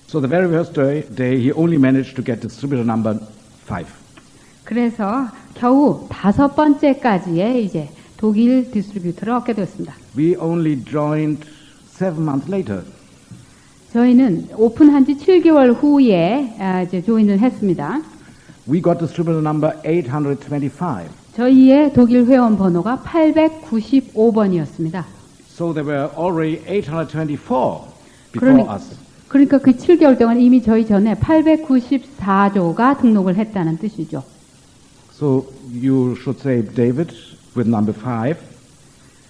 So the very first day he only managed to get distributor number 5. 그래서 겨우 5번째까지의 이제 독일 디스트리뷰터를 얻게 되었습니다. We only joined 7 months later. 저희는 오픈한 지 7개월 후에 이제 조인을 했습니다. We got distributor number 825. 저희의 독일 회원 번호가 895번이었습니다. So there were already 824 before us. 그러니까 그 7개월 동안 이미 저희 전에 894조가 등록을 했다는 뜻이죠. So you should say David with number 5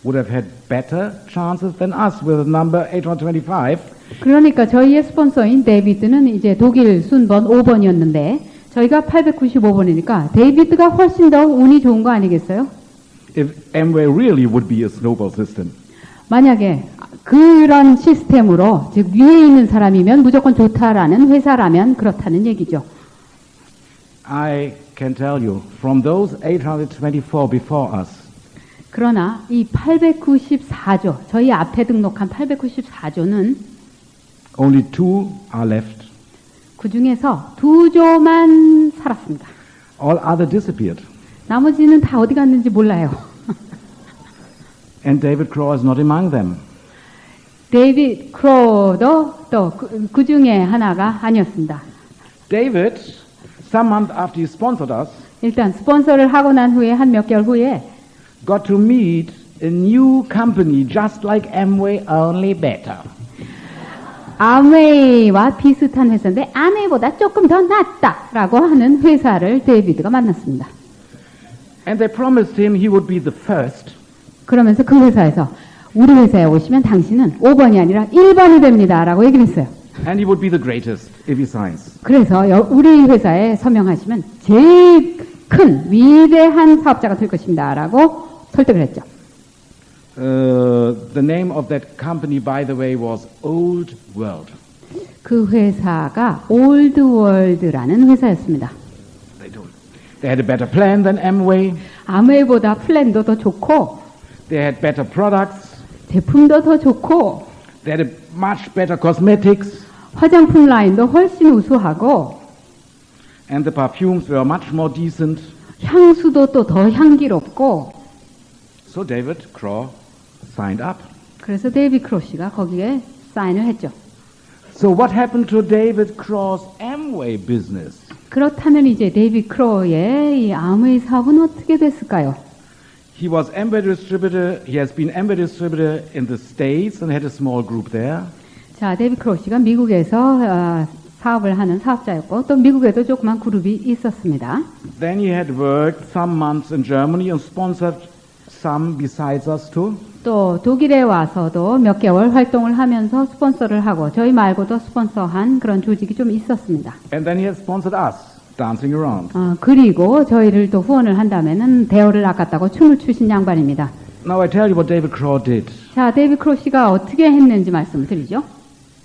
would have had better chances than us with number 825. 그러니까 저희의 스폰서인 데이비드는 이제 독일 순번 5번이었는데 저희가 895번이니까 데이비드가 훨씬 더 운이 좋은 거 아니겠어요? If Amway really would be a snowball system. 만약에 그런 시스템으로 즉 위에 있는 사람이면 무조건 좋다라는 회사라면 그렇다는 얘기죠. I can tell you from those 824 before us. 그러나 이 894조 저희 앞에 등록한 894조는 Only 2 are left. 그 중에서 2조만 살았습니다. All other disappeared. 나머지는 다 어디 갔는지 몰라요. And David Crow is not among them. 데이비드 크로도 또 그 중에 하나가 아니었습니다. David, some month after he sponsored us, 일단 스폰서를 하고 난 후에 한 몇 개월 후에 got to meet a new company just like Amway, only better. 아메이와 비슷한 회사인데 아메이보다 조금 더 낫다라고 하는 회사를 데이비드가 만났습니다. And they promised him he would be the first. 그러면서 그 회사에서 우리 회사에 오시면 당신은 5번이 아니라 1번이 됩니다라고 얘기를 했어요. And he would be the greatest if he signs. 그래서 우리 회사에 서명하시면 제일 큰 위대한 사업자가 될 것입니다라고 설득을 했죠. The name of that company, by the way, was Old World. 그 회사가 올드월드라는 회사였습니다. They had a better plan than Amway. 아메이보다 플랜도 더 좋고 They had better products. 제품도 더 좋고 They had a much better cosmetics. 화장품 라인도 훨씬 우수하고 And the perfumes were much more decent. 향수도 또 더 향기롭고 So David Crow signed up. 그래서 데이비드 크로 씨가 거기에 사인을 했죠. So what happened to David Crow's Amway business? 그렇다면 이제 데이비드 크로의 이 아메이 사업은 어떻게 됐을까요? He was Amway distributor. He has been Amway distributor in the States and had a small group there. 자, 데이비드 크로 씨가 미국에서 사업을 하는 사업자였고 또 미국에도 조그만 그룹이 있었습니다. Then he had worked some months in Germany and sponsored some besides us too. 또 독일에 와서도 몇 개월 활동을 하면서 스폰서를 하고 저희 말고도 스폰서한 그런 조직이 좀 있었습니다. And then he had sponsored us, dancing around. 그리고 저희를 또 후원을 한다면은 대어를 낚았다고 춤을 추신 양반입니다. Now I tell you what David Crow did. 자, 데이비드 크로 씨가 어떻게 했는지 말씀을 드리죠.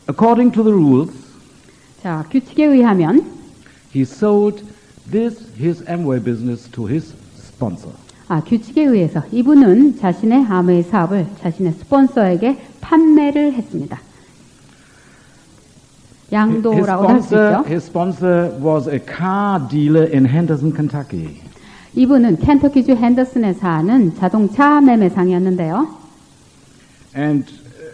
According to the rules, 자, 규칙에 의하면 he sold his Amway business to his sponsor. 규칙에 의해서 이분은 자신의 아메이 사업을 자신의 스폰서에게 판매를 했습니다. 양도라고 할 수 있죠. His sponsor was a car dealer in Henderson, Kentucky. 이분은 켄터키주 핸더슨에 사는 자동차 매매상이었는데요. And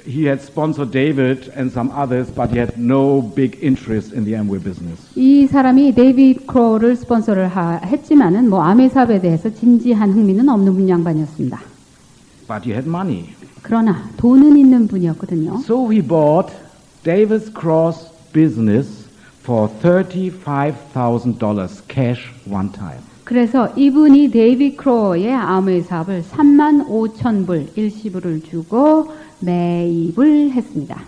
he had sponsored David and some others, but he had no big interest in the Amway business. 이 사람이 데이비드 크로를 스폰서를 했지만은 뭐 아메이 사업에 대해서 진지한 흥미는 없는 분 양반이었습니다. But he had money. 그러나 돈은 있는 분이었거든요. So he bought David Crow's business for $35,000 cash one time. 그래서 이분이 데이비드 크로의 아메이 사업을 35,000불 일시불을 주고 매입을 했습니다.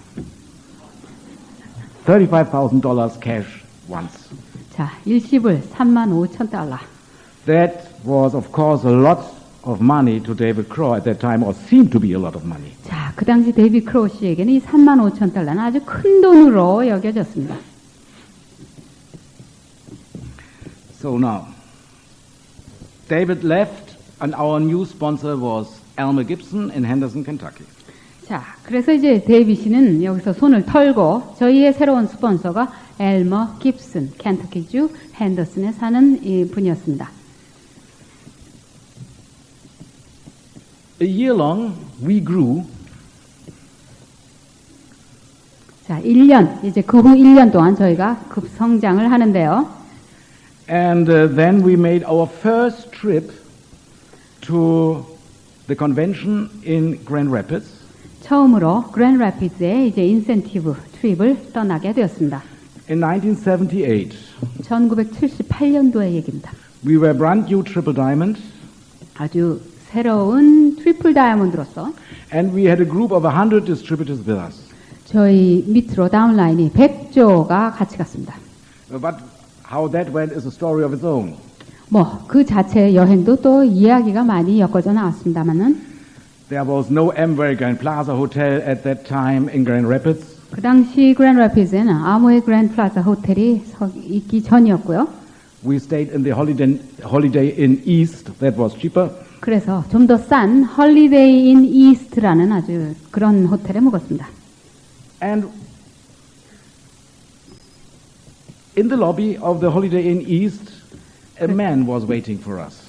$35,000 cash once. 자, 일시불 35,000달러. That was, of course, a lot of money to David Crow at that time, or seemed to be a lot of money. 자, 그 당시 데이비드 크로우 씨에게는 이 35,000달러는 아주 큰 돈으로 여겨졌습니다. So now, David left, and our new sponsor was Elmer Gibson in Henderson, Kentucky. 자, 그래서 이제 데이빗 씨는 여기서 손을 털고 저희의 새로운 스폰서가 엘머 깁슨, 켄터키주 핸더슨에 사는 이 분이었습니다. A year long, we grew. 자, 1년, 이제 그 후 1년 동안 저희가 급성장을 하는데요. And then we made our first trip to the convention in Grand Rapids. 처음으로 그랜드 래피드에 이제 인센티브 트립을 떠나게 되었습니다. In 1978, 1978년도의 얘기입니다. we were brand new triple diamond, 아주 새로운 트리플 다이아몬드로서 and we had a group of 100 distributors with us. 저희 밑으로 다운라인이 100조가 같이 갔습니다. But how that went is a story of its own. 뭐 그 자체의 여행도 또 이야기가 많이 엮어져 나왔습니다만은 There was no Amway Grand Plaza Hotel at that time in Grand Rapids. 그 당시 그랜드 래피드에는 아모의 그랜드 플라자 호텔이 있기 전이었고요. We stayed in the Holiday Inn East. That was cheaper. 그래서 좀 더 싼 헐리데이 인 이스트라는 아주 그런 호텔에 묵었습니다. And in the lobby of the Holiday Inn East, a man was waiting for us.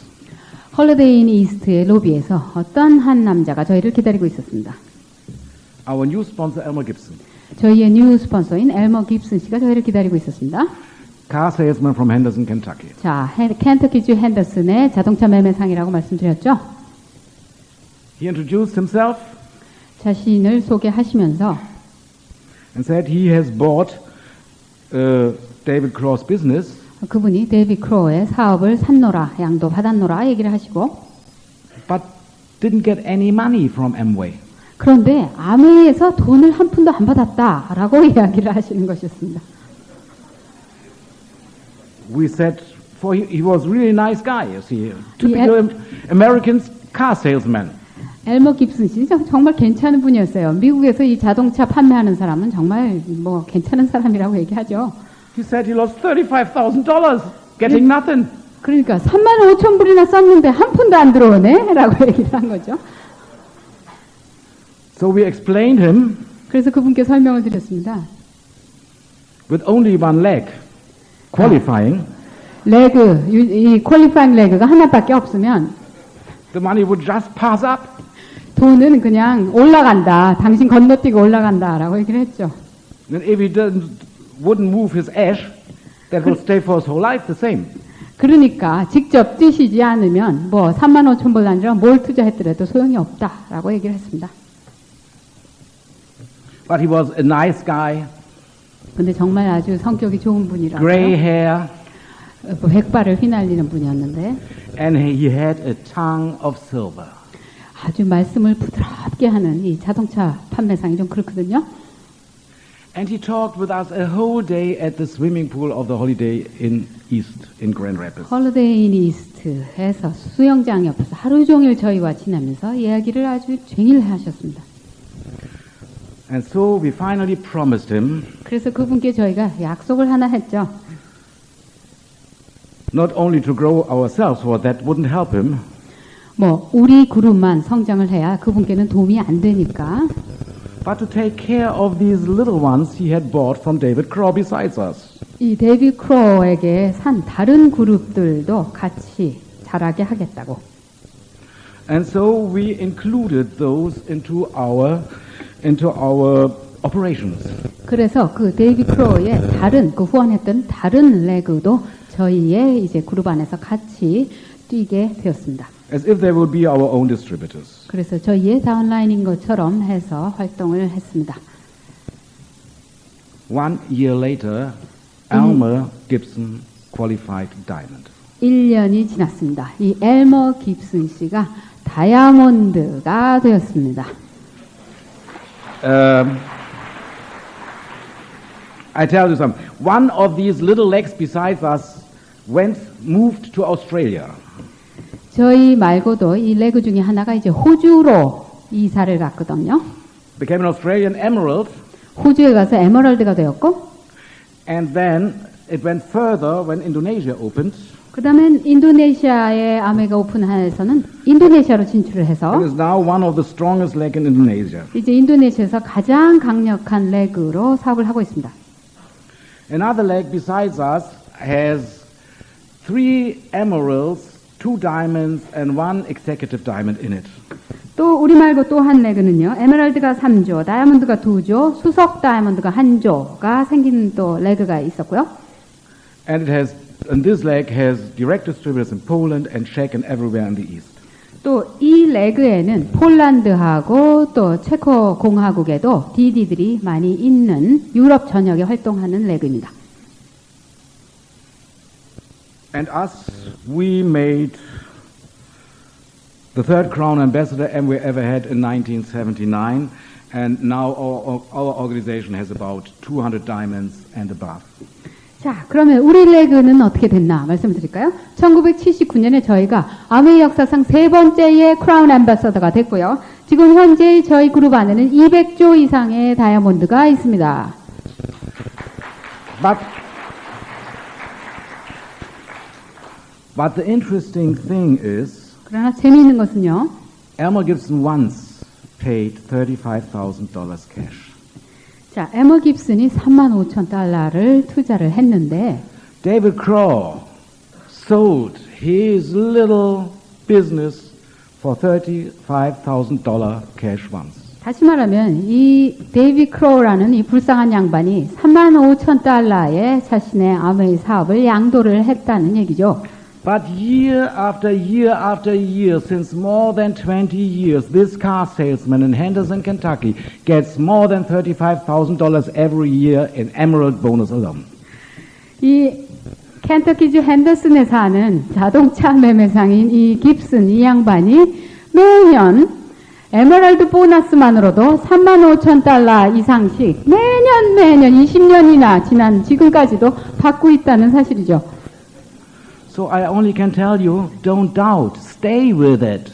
헐리데이 인 이스트의 로비에서 어떤 한 남자가 저희를 기다리고 있었습니다. Our new sponsor, Elmer Gibson. 저희의 뉴 스폰서인 엘머 깁슨 씨가 저희를 기다리고 있었습니다. Car salesman from Henderson, Kentucky. 자, 켄터키주 핸더슨의 자동차 매매상이라고 말씀드렸죠. He introduced himself 자신을 소개하시면서 and said he has bought David Crow's business, 그분이 데이빗 크로우의 사업을 샀노라, 양도 받았노라 얘기를 하시고 but didn't get any money from Amway. 그런데 아메이에서 돈을 한 푼도 안 받았다라고 이야기를 하시는 것이었습니다. We said, for he was really nice guy, you see, typical American car salesman. 엘머 깁슨 씨 정말 괜찮은 분이었어요. 미국에서 이 자동차 판매하는 사람은 정말 뭐 괜찮은 사람이라고 얘기하죠. He said he lost $35,000 getting nothing. 그러니까 35,000불이나 썼는데 한 푼도 안 들어오네? 라고 얘기를 한 거죠. So we explained him 그래서 그분께 설명을 드렸습니다. with only one leg qualifying, 레그, 이 퀄리파잉 레그가 하나밖에 없으면 the money would just pass up. 돈은 그냥 올라간다. 당신 건너뛰고 올라간다. 라고 얘기를 했죠. And if he wouldn't move his ash, that will stay for his whole life the same. 그러니까 직접 뛰시지 않으면 뭐 35,000불 아니라 뭘 투자했더라도 소용이 없다. 라고 얘기를 했습니다. But he was a nice guy, 근데 정말 아주 성격이 좋은 gray 분이라고요. hair, 백발을 휘날리는 분이었는데 and he had a tongue of silver. 아주 말씀을 부드럽게 하는 이 자동차 판매상이 좀 그렇거든요. And he talked with us a whole day at the swimming pool of the Holiday Inn East in Grand Rapids. 홀리데이 인 이스트에서 수영장 옆에서 하루 종일 저희와 지내면서 이야기를 아주 종일 하셨습니다. And so we finally promised him 그래서 그분께 저희가 약속을 하나 했죠. not only to grow ourselves, for that wouldn't help him, 뭐 우리 그룹만 성장을 해야 그분께는 도움이 안 되니까 but to take care of these little ones he had bought from David Crow besides us. 이 데이빗 크로에게 산 다른 그룹들도 같이 자라게 하겠다고. And so we included those into our operations. 그래서 그 데이빗 크로의 다른 그 후원했던 다른 레그도 저희의 이제 그룹 안에서 같이 뛰게 되었습니다. As if they would be our own distributors. 그래서 저희의 다운라인인 것처럼 해서 활동을 했습니다. 1 year later, Elmer Gibson qualified diamond. 1년이 지났습니다. 이 엘머 깁슨 씨가 다이아몬드가 되었습니다. I tell you something. One of these little legs besides us moved to Australia. 저희 말고도 이 레그 중에 하나가 이제 호주로 이사를 갔거든요. Became an Australian emerald. 호주에 가서 에메랄드가 되었고, And then it went further when Indonesia opened. 그 다음엔 인도네시아의 아메가 오픈에서는 인도네시아로 진출을 해서 It is now one of the strongest leg in Indonesia. 이제 인도네시아에서 가장 강력한 레그로 사업을 하고 있습니다. Another leg besides us has 3 emeralds, 2 diamonds, and 1 executive diamond in it. 또 우리 말고 또 한 레그는요. 에메랄드가 3조, 다이아몬드가 2조, 수석 다이아몬드가 1조가 생긴 또 레그가 있었고요. And this leg has direct distributors in Poland and Czech and everywhere in the east. 또 이 레그에는 폴란드하고 또 체코 공화국에도 DD들이 많이 있는 유럽 전역에 활동하는 레그입니다. And us, we made the third Crown Ambassador we ever had in 1979, and now our organization has about 200 diamonds and above. 자, 그러면 우리 레그는 어떻게 됐나 말씀드릴까요? 1979년에 저희가 아메이 역사상 3번째의 크라운 앰바서더가 됐고요. 지금 현재 저희 그룹 안에는 200조 이상의 다이아몬드가 있습니다. But the interesting thing is, 그러나 재미있는 것은요. Elmer Gibson once paid $35,000 cash. 자, 에머 깁슨이 35,000달러를 투자를 했는데 David Crow sold his little business for $35,000 cash once. 다시 말하면 이 데이비 크로우라는 이 불쌍한 양반이 35,000달러의 자신의 아메이 사업을 양도를 했다는 얘기죠. But year after year after year, since more than 20 years, this car salesman in Henderson, Kentucky, gets more than $35,000 every year in emerald bonus alone. 이 켄터키주 핸더슨에 사는 자동차 매매상인 이 깁슨 이 양반이 매년 에메랄드 보너스만으로도 35,000달러 이상씩 매년 20년이나 지난 지금까지도 받고 있다는 사실이죠. So I only can tell you, don't doubt, stay with it.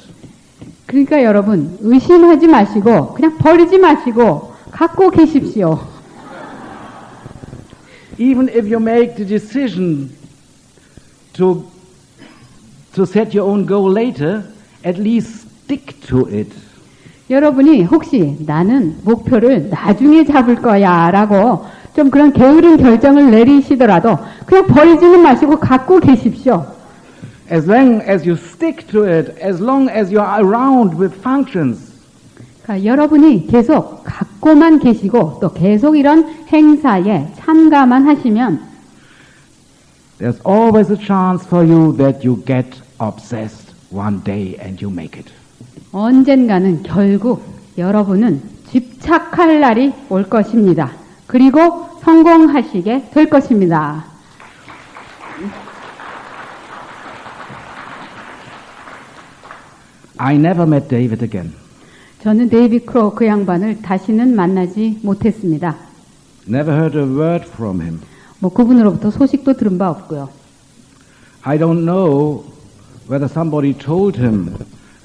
그러니까 여러분 의심하지 마시고 그냥 버리지 마시고 갖고 계십시오. Even if you make the decision to set your own goal later, at least stick to it. 여러분이 혹시 나는 목표를 나중에 잡을 거야 라고 좀 그런 게으른 결정을 내리시더라도 그냥 버리지는 마시고 갖고 계십시오. As long as you stick to it, as long as you are around with functions. 그러니까 여러분이 계속 갖고만 계시고 또 계속 이런 행사에 참가만 하시면 There's always a chance for you that you get obsessed one day and you make it. 언젠가는 결국 여러분은 집착할 날이 올 것입니다. 그리고 성공하시게 될 것입니다. I never met David again. 저는 데이비 크로우 그 양반을 다시는 만나지 못했습니다. Never heard a word from him. 뭐 그분으로부터 소식도 들은 바 없고요. I don't know whether somebody told him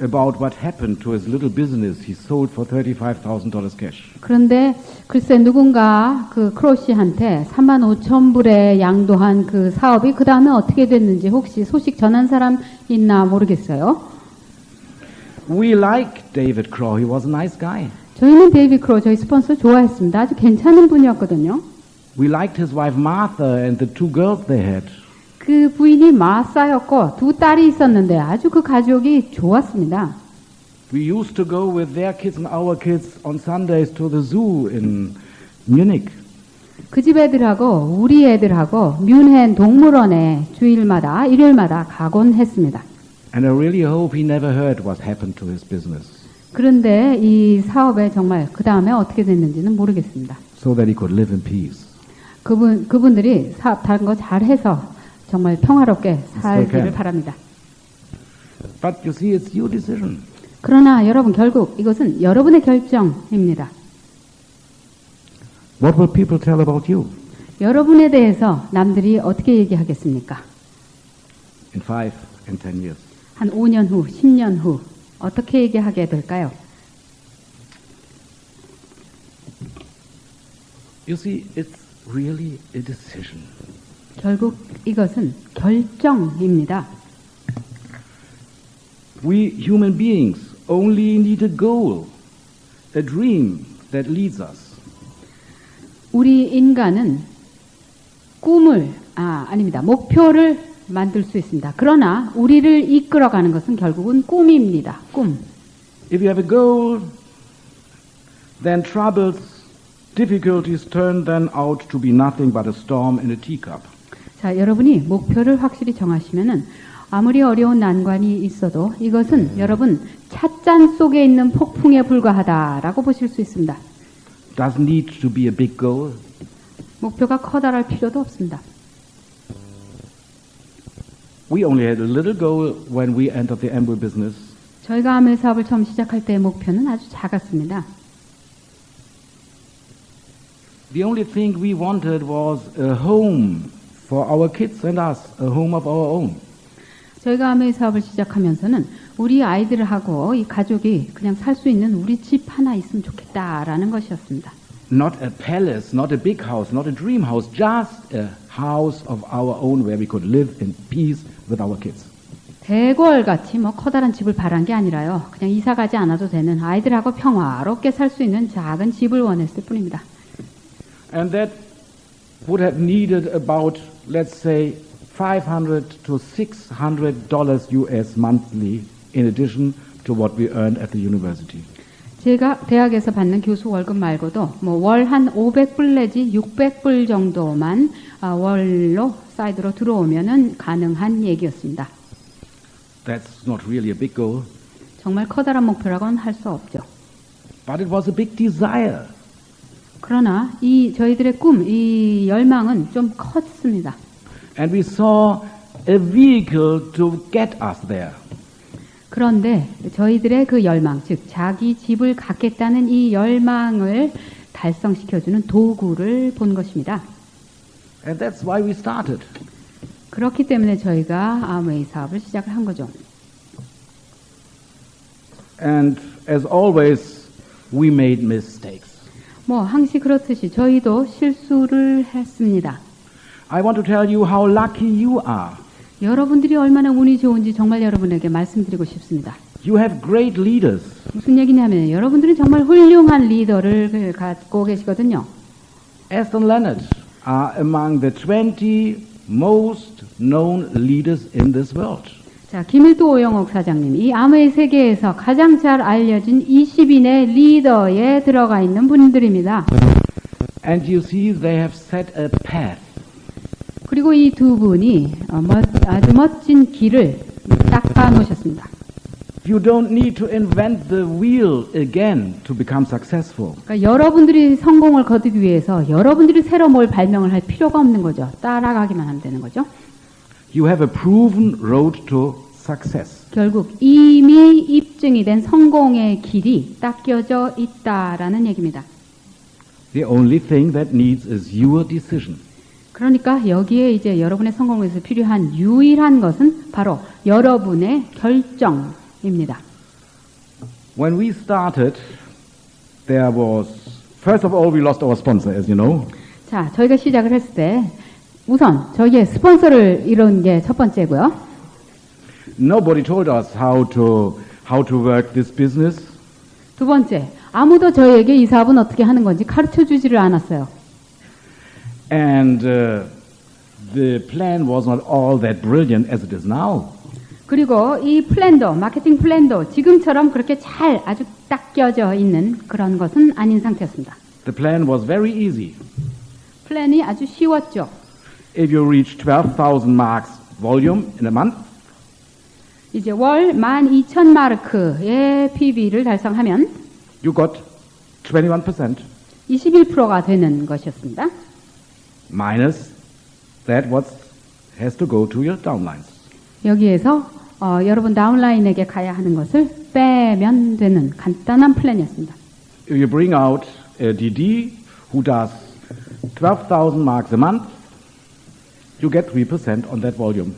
about what happened to his little business he sold for $35,000 cash. 그런데 글쎄 누군가 그 크로우 씨한테 35,000불에 양도한 그 사업이 그 다음에 어떻게 됐는지 혹시 소식 전한 사람 있나 모르겠어요. We like David Crow. He was a nice guy. 저희는 데이비 크로우 저희 스폰서 좋아했습니다. 아주 괜찮은 분이었거든요. We liked his wife Martha and the 2 girls they had. 그 부인이 마사였고 2 딸이 있었는데 아주 그 가족이 좋았습니다. We used to go with their kids and our kids on Sundays to the zoo in Munich. 그 집 애들하고 우리 애들하고 뮌헨 동물원에 주일마다 일요일마다 가곤 했습니다. And I really hope he never heard what happened to his business. 그런데 이 사업에 정말 그 다음에 어떻게 됐는지는 모르겠습니다. So that he could live in peace. 그분들이 사업 다른 거 잘해서 정말 평화롭게 살기를 바랍니다. But you see, it's your decision. 그러나 여러분 결국 이것은 여러분의 결정입니다. What will people tell about you 여러분에 대해서 남들이 어떻게 얘기하겠습니까? in 5 and 10 years? 한 5년 후, 10년 후 어떻게 얘기하게 될까요? You see, it's really a decision. 결국 이것은 결정입니다. We human beings only need a goal, a dream that leads us. 우리 인간은 아닙니다. 목표를 만들 수 있습니다. 그러나 우리를 이끌어가는 것은 결국은 꿈입니다. 꿈. If you have a goal, then troubles, difficulties turn then out to be nothing but a storm in a teacup. 자, 여러분이 목표를 확실히 정하시면은 아무리 어려운 난관이 있어도 이것은 여러분 찻잔 속에 있는 폭풍에 불과하다라고 보실 수 있습니다. Doesn't need to be a big goal. 목표가 커다랄 필요도 없습니다. We only had a little goal when we entered the Amway business. 저희가 아메 사업을 처음 시작할 때의 목표는 아주 작았습니다. The only thing we wanted was a home for our kids and us, a home of our own. 저희가 아메 사업을 시작하면서는 우리 아이들하고 이 가족이 그냥 살 수 있는 우리 집 하나 있으면 좋겠다라는 것이었습니다. Not a palace, not a big house, not a dream house, just a house of our own where we could live in peace with our kids. 대궐같이 커다란 집을 바란 게 아니라요. 그냥 이사 가지 않아도 되는 아이들하고 평화롭게 살 수 있는 작은 집을 원했을 뿐입니다. And that would have needed about, let's say, $500 to $600 US monthly in addition to what we earned at the university. 제가 대학에서 받는 교수 월급 말고도 월 한 500불 내지 600불 정도만 월로 사이드로 들어오면은 가능한 얘기였습니다. That's not really a big goal. 정말 커다란 목표라고는 할 수 없죠. But it was a big desire. 그러나 저희들의 꿈, 이 열망은 좀 컸습니다. And we saw a vehicle to get us there. 그런데 저희들의 그 열망, 즉 자기 집을 갖겠다는 이 열망을 달성시켜주는 도구를 본 것입니다. And that's why we started. 그렇기 때문에 저희가 아메이 사업을 시작을 한 거죠. And as always, we made mistakes. 항시 그렇듯이 저희도 실수를 했습니다. I want to tell you how lucky you are. 여러분들이 얼마나 운이 좋은지 정말 여러분에게 말씀드리고 싶습니다. You have great leaders. 무슨 얘기냐면 여러분들은 정말 훌륭한 리더를 갖고 계시거든요. Aston Leonard are among the 20 most known leaders in this world. 자, 김일도 오영옥 사장님, 이 아메이 세계에서 가장 잘 알려진 20인의 리더에 들어가 있는 분들입니다. And you see they have set a path. 그리고 이 두 분이 아주 멋진 길을 닦아 놓으셨습니다. You don't need to invent the wheel again to become successful. 그러니까 여러분들이 성공을 거두기 위해서 여러분들이 새로 뭘 발명을 할 필요가 없는 거죠. 따라가기만 하면 되는 거죠. You have a proven road to success. 결국 이미 입증이 된 성공의 길이 닦여져 있다라는 얘기입니다. The only thing that needs is your decision. 그러니까 여기에 이제 여러분의 성공을 위해서 필요한 유일한 것은 바로 여러분의 결정입니다. When we started, there was, first of all, we lost our sponsor, as you know. 자, 저희가 시작을 했을 때 우선 저희의 스폰서를 잃은 게 첫 번째고요. Nobody told us how to work this business. 두 번째, 아무도 저희에게 이 사업은 어떻게 하는 건지 가르쳐 주지를 않았어요. And the plan was not all that brilliant as it is now. 그리고 이 플랜도, 마케팅 플랜도 지금처럼 그렇게 잘 아주 딱 껴져 있는 그런 것은 아닌 상태였습니다. The plan was very easy. 플랜이 아주 쉬웠죠. If you reach 12,000 marks volume in a month, 이제 월 12,000마르크의 PB를 달성하면 you got 21%. 21%가 되는 것이었습니다. Minus that what has to go to your downlines. 여기에서 여러분 다운라인에게 가야 하는 것을 빼면 되는 간단한 플랜이었습니다. If you bring out a DD who does 12,000 marks a month, you get 3% on that volume.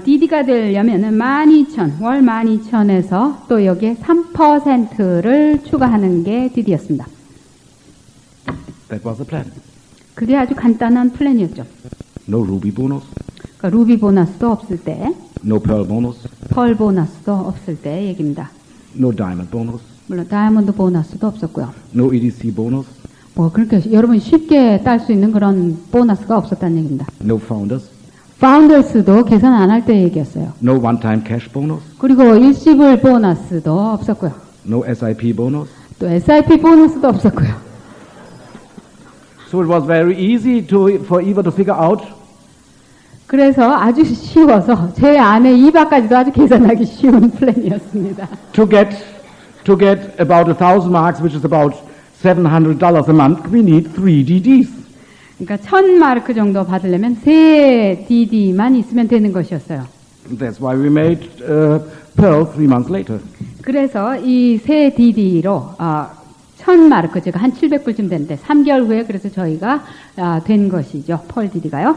DD가 되려면 12,000, 월 12,000에서 또 여기에 3%를 추가하는 게 DD였습니다. That was the plan. 그게 아주 간단한 플랜이었죠. No ruby bonus, 그러니까 루비 보너스도 없을 때, no pearl bonus, 펄 보너스도 없을 때 얘기입니다. no diamond bonus, 물론 다이아몬드 보너스도 없었고요. no EDC bonus, 뭐 그렇게 여러분 쉽게 딸 수 있는 그런 보너스가 없었다는 얘기입니다. no founders, 파운더스도 계산 안 할 때 얘기였어요. no one-time cash bonus, 그리고 일시불 보너스도 없었고요. no SIP bonus. 또 SIP 보너스도 없었고요. So it was very easy for Eva to figure out 그래서 아주 쉬워서 제 아내 이바까지도 아주 계산하기 쉬운 플랜이었습니다. to get about 1,000 marks, which is about $700 a month. We need 3 DDs. 그러니까 1000마르크 정도 받으려면 3 DD만 있으면 되는 것이었어요. That's why we made Pearl 3 months later. 그래서 이 3 DD로 1000마르크, 제가 한 700불쯤 되는데 3개월 후에 그래서 저희가 된 것이죠. 펄 DD가요.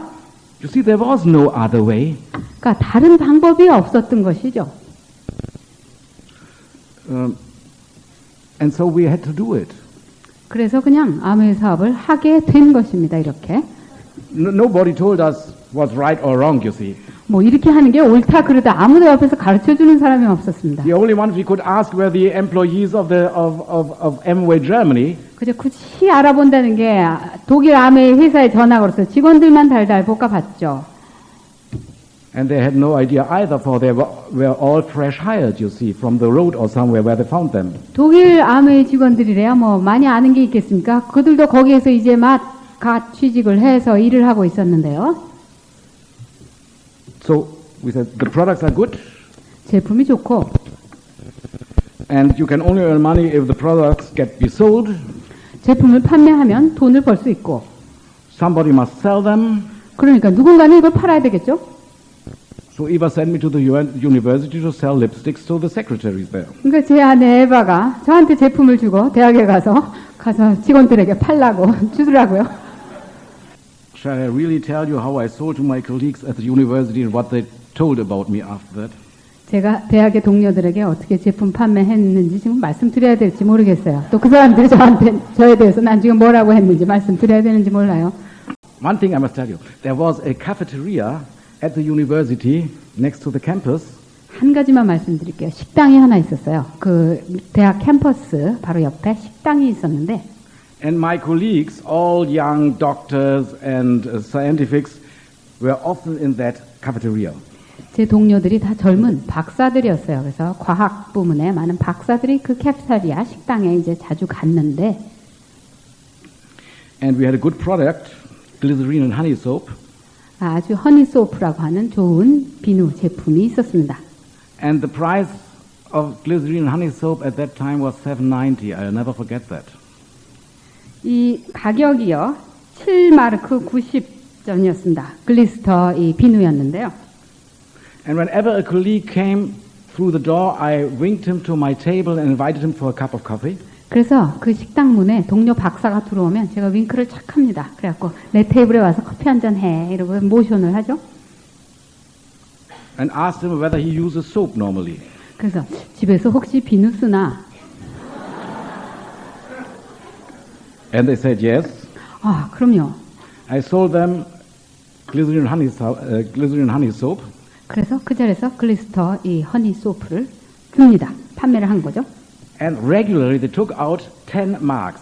You see, there was no other way. 그러니까 다른 방법이 없었던 것이죠. And so we had to do it. 그래서 그냥 아메 사업을 하게 된 것입니다. 이렇게. Nobody told us what's right or wrong, you see. 뭐 이렇게 하는 게 옳다 그러다 아무도 옆에서 가르쳐주는 사람이 없었습니다. The only ones we could ask were the employees of Amway Germany. 그저 굳이 알아본다는 게 독일 아메 회사에 전화 걸어서 직원들만 달달 볶아봤죠. And they had no idea either, for they were all fresh hired, you see, from the road or somewhere where they found them. 독일 아메 직원들이래야 뭐 많이 아는 게 있겠습니까? 그들도 거기에서 이제 막 취직을 해서 일을 하고 있었는데요. So we said the products are good, 제품이 좋고 and you can only earn money if the products get be sold. 제품을 판매하면 돈을 벌 수 있고 Somebody must sell them. 그러니까 누군가는 이걸 팔아야 되겠죠. So Eva sent me to the university to sell lipsticks to the secretaries there. 그러니까 제 아내 에바가 저한테 제품을 주고 대학에 가서 직원들에게 팔라고 주더라고요. Shall I really tell you how I sold to my colleagues at the university and what they told about me after that? 제가 대학의 동료들에게 어떻게 제품 판매했는지 지금 말씀드려야 될지 모르겠어요. 또 그 사람들이 저에 대해서 난 지금 뭐라고 했는지 말씀드려야 되는지 몰라요. One thing I must tell you, there was a cafeteria at the university next to the campus. 한 가지만 말씀드릴게요. 식당이 하나 있었어요. 그 대학 캠퍼스 바로 옆에 식당이 있었는데 And my colleagues, all young doctors and scientifics, were often in that cafeteria. 제 동료들이 다 젊은 박사들이었어요. 그래서 과학 부문에 많은 박사들이 그 캐프테리아 식당에 이제 자주 갔는데 And we had a good product, glycerine and honey soap. 아주 허니 소프라고 하는 좋은 비누 제품이 있었습니다. And the price of glycerine and honey soap at that time was $7.90. I'll never forget that. 이 가격이요. 7마르크 90전이었습니다. 글리스터 이 비누였는데요. And whenever a colleague came through the door, I winked him to my table and invited him for a cup of coffee. 그래서 그 식당 문에 동료 박사가 들어오면 제가 윙크를 착 합니다. 그래갖고 내 테이블에 와서 커피 한잔 해. 이러고 모션을 하죠. And asked him whether he uses soap normally. 그래서 집에서 혹시 비누 쓰나? And they said yes. 아, 그럼요. I sold them glycerine and honey soap. 그래서 그 자리에서 글리스터 이 허니 소프를 줍니다. 판매를 한 거죠. And regularly they took out 10 marks.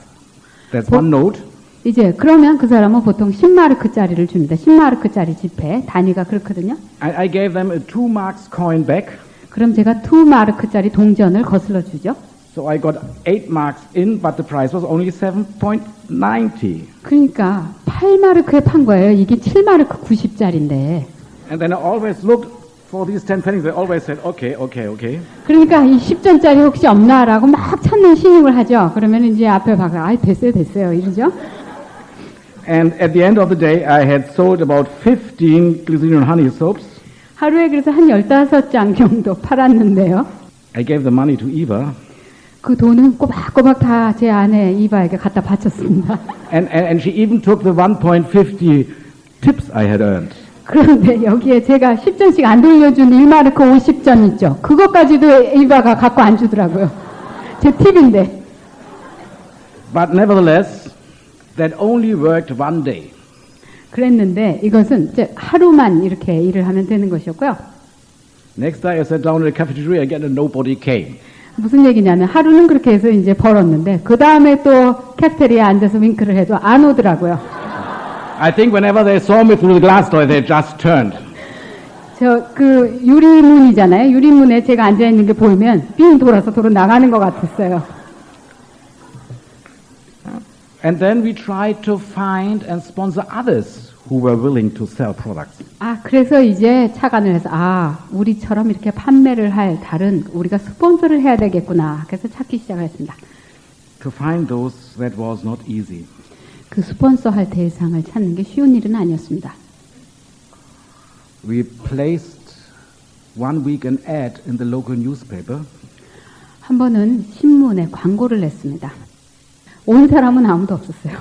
That's one note. 이제 그러면 그 사람은 보통 10마르크짜리를 줍니다. 10마르크짜리 지폐 단위가 그렇거든요. I gave them a 2 marks coin back. 그럼 제가 2마르크짜리 동전을 거슬러 주죠. So I got 8 marks in, but the price was only 7.90. 그러니까 8마르크에 판 거예요. 이게 7마르크 90짜리인데. And then I always looked for these 10 pennies. They always said, okay. 그러니까 이 10전짜리 혹시 없나라고 막 찾는 신용을 하죠. 그러면 이제 앞에 박사, 아 됐어요 이러죠. And at the end of the day, I had sold about 15 glycerine and honey soaps. 하루에 그래서 한 15장 정도 팔았는데요. I gave the money to Eva. 그 돈은 꼬박꼬박 다 제 아내 이바에게 갖다 바쳤습니다. And she even took the 1.50 tips I had earned. 그런데 여기에 제가 10전씩 안 돌려준 1마르크 50전 있죠. 그것까지도 이바가 갖고 안 주더라고요. 제 팁인데. But nevertheless, that only worked one day. 그랬는데 이것은 이제 하루만 이렇게 일을 하면 되는 것이었고요. Next day I sat down in the cafeteria again and nobody came. 무슨 얘기냐면 하루는 그렇게 해서 이제 벌었는데 그 다음에 또 캐프테리아에 앉아서 윙크를 해도 안 오더라고요. I think whenever they saw me through the glass door, they just turned. 저 그 유리문이잖아요. 유리문에 제가 앉아 있는 게 보이면 삥 돌아서 도로 나가는 것 같았어요. And then we tried to find and sponsor others who were willing to sell products. 그래서 이제 착안을 해서 우리처럼 이렇게 판매를 할 다른 우리가 스폰서를 해야 되겠구나. 그래서 찾기 시작했습니다. To find those, that was not easy. 그 스폰서 할 대상을 찾는 게 쉬운 일은 아니었습니다. We placed one week an ad in the local newspaper. 한 번은 신문에 광고를 냈습니다. 온 사람은 아무도 없었어요.